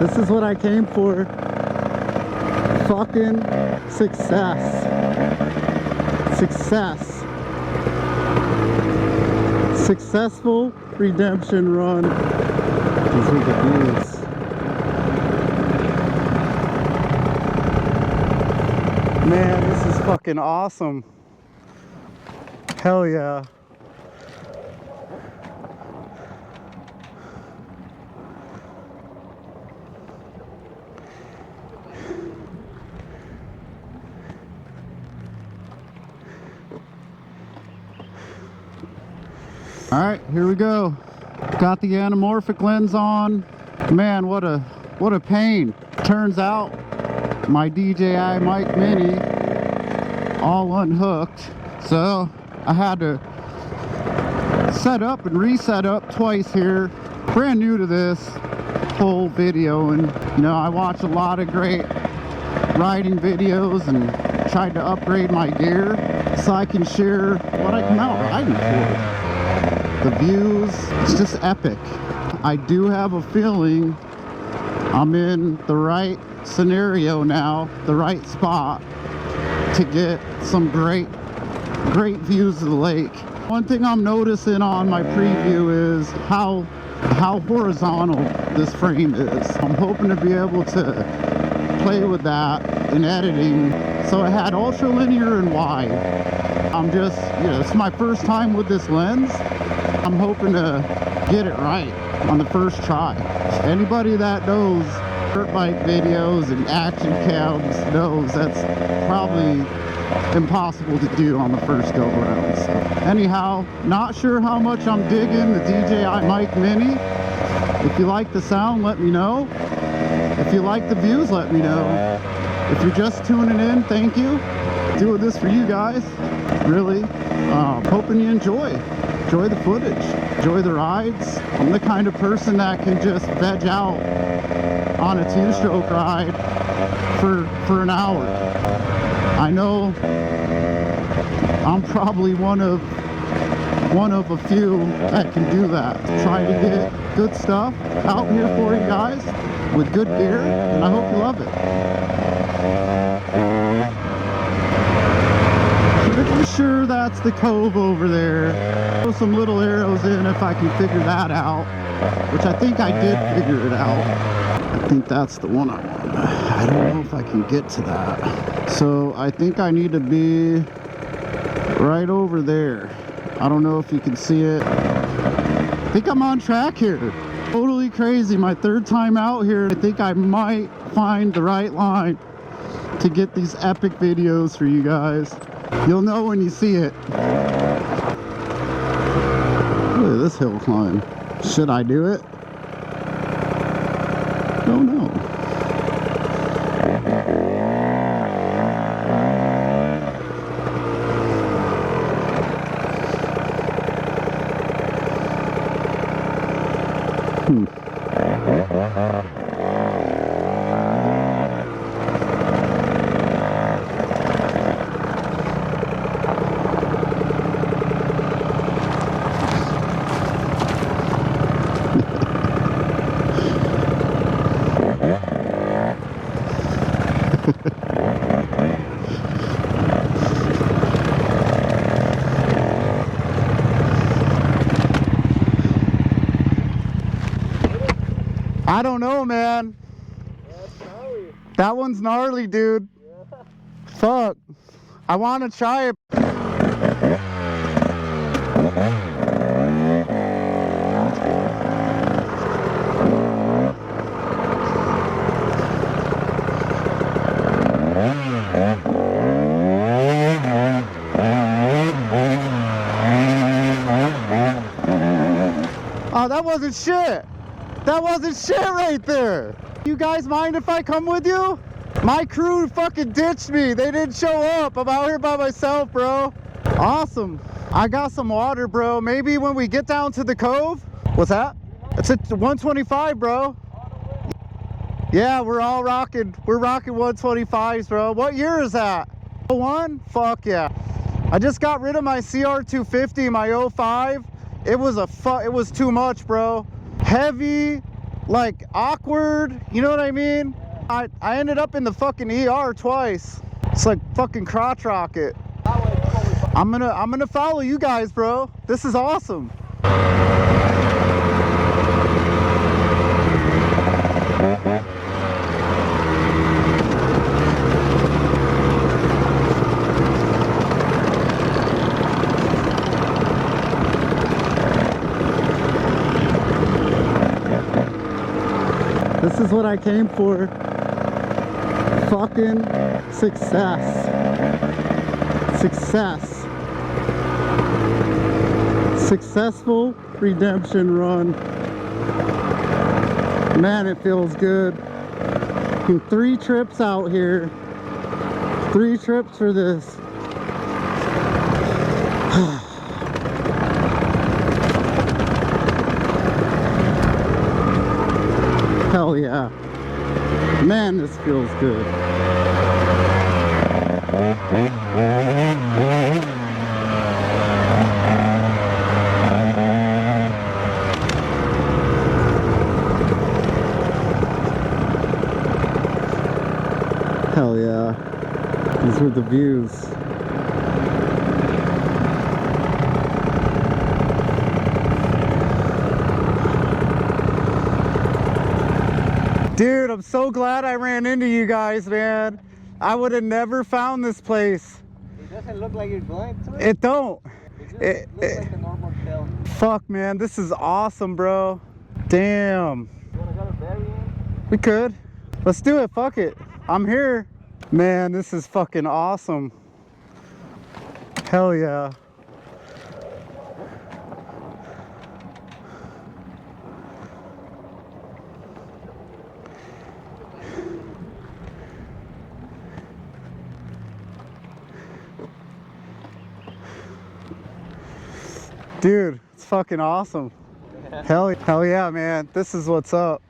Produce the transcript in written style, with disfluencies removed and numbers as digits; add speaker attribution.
Speaker 1: This is what I came for. Fucking success. Success. Successful redemption run. These are the views. Man, this is fucking awesome. Hell yeah. All right, here we go. Got the anamorphic lens on. Man, what a pain. Turns out my DJI Mic Mini all unhooked, so I had to set up and reset up twice here. Brand new to this whole video, and you know, I watch a lot of great riding videos and tried to upgrade my gear so I can share what I come out riding for. The views, it's just epic. I do have a feeling I'm in the right scenario now, the right spot to get some great views of the lake. One thing I'm noticing on my preview is how horizontal this frame is. I'm hoping to be able to play with that in editing. So I had ultra linear and wide. I'm just, you know, it's my first time with this lens. I'm hoping to get it right on the first try. Anybody that knows dirt bike videos and action cams knows that's probably impossible to do on the first go around. So anyhow, not sure how much I'm digging the DJI Mic Mini. If you like the sound, let me know. If you like the views, let me know. If you're just tuning in, thank you. Doing this for you guys, really. Hoping you enjoy the footage, enjoy the rides. I'm the kind of person that can just veg out on a two-stroke ride for an hour. I know I'm probably one of a few that can do that. Try to get good stuff out here for you guys with good gear, and I hope you love it. Pretty sure that's the cove over there. Throw some little arrows in if I can figure that out, which I think I did figure it out. I think that's the one I want. I don't know if I can get to that. So I think I need to be right over there. I don't know if you can see it. I think I'm on track here. Totally crazy. My third time out here. I think I might find the right line to get these epic videos for you guys. You'll know when you see it. Look at this hill climb. Should I do it? Don't know. I don't know, man. That one's gnarly, dude. Yeah. Fuck. I want to try it. Oh, that wasn't shit. That wasn't shit right there. You guys mind if I come with you? My crew fucking ditched me. They didn't show up. I'm out here by myself, bro. Awesome. I got some water, bro. Maybe when we get down to the cove. What's that? It's a 125, bro. Yeah, we're all rocking. We're rocking 125s, bro. What year is that? 01? Fuck yeah. I just got rid of my CR250, my 05. It was too much, bro. Heavy, like awkward, you know what I mean? I ended up in the fucking ER twice. It's like fucking crotch rocket. I'm gonna follow you guys, bro. This is awesome. This is what I came for. Fucking success. Success. Successful redemption run. Man, it feels good. 3 trips out here. 3 trips for this. Hell yeah. Man, this feels good. Hell yeah. These were the views. Dude, I'm so glad I ran into you guys, man. I would have never found this place.
Speaker 2: It doesn't look like you're going to it.
Speaker 1: It don't.
Speaker 2: It just looks like a normal trail.
Speaker 1: Fuck, man, this is awesome, bro. Damn.
Speaker 2: You wanna go to Berrien?
Speaker 1: We could. Let's do it. Fuck it. I'm here. Man, this is fucking awesome. Hell yeah. Dude, it's fucking awesome. Hell yeah, man. This is what's up.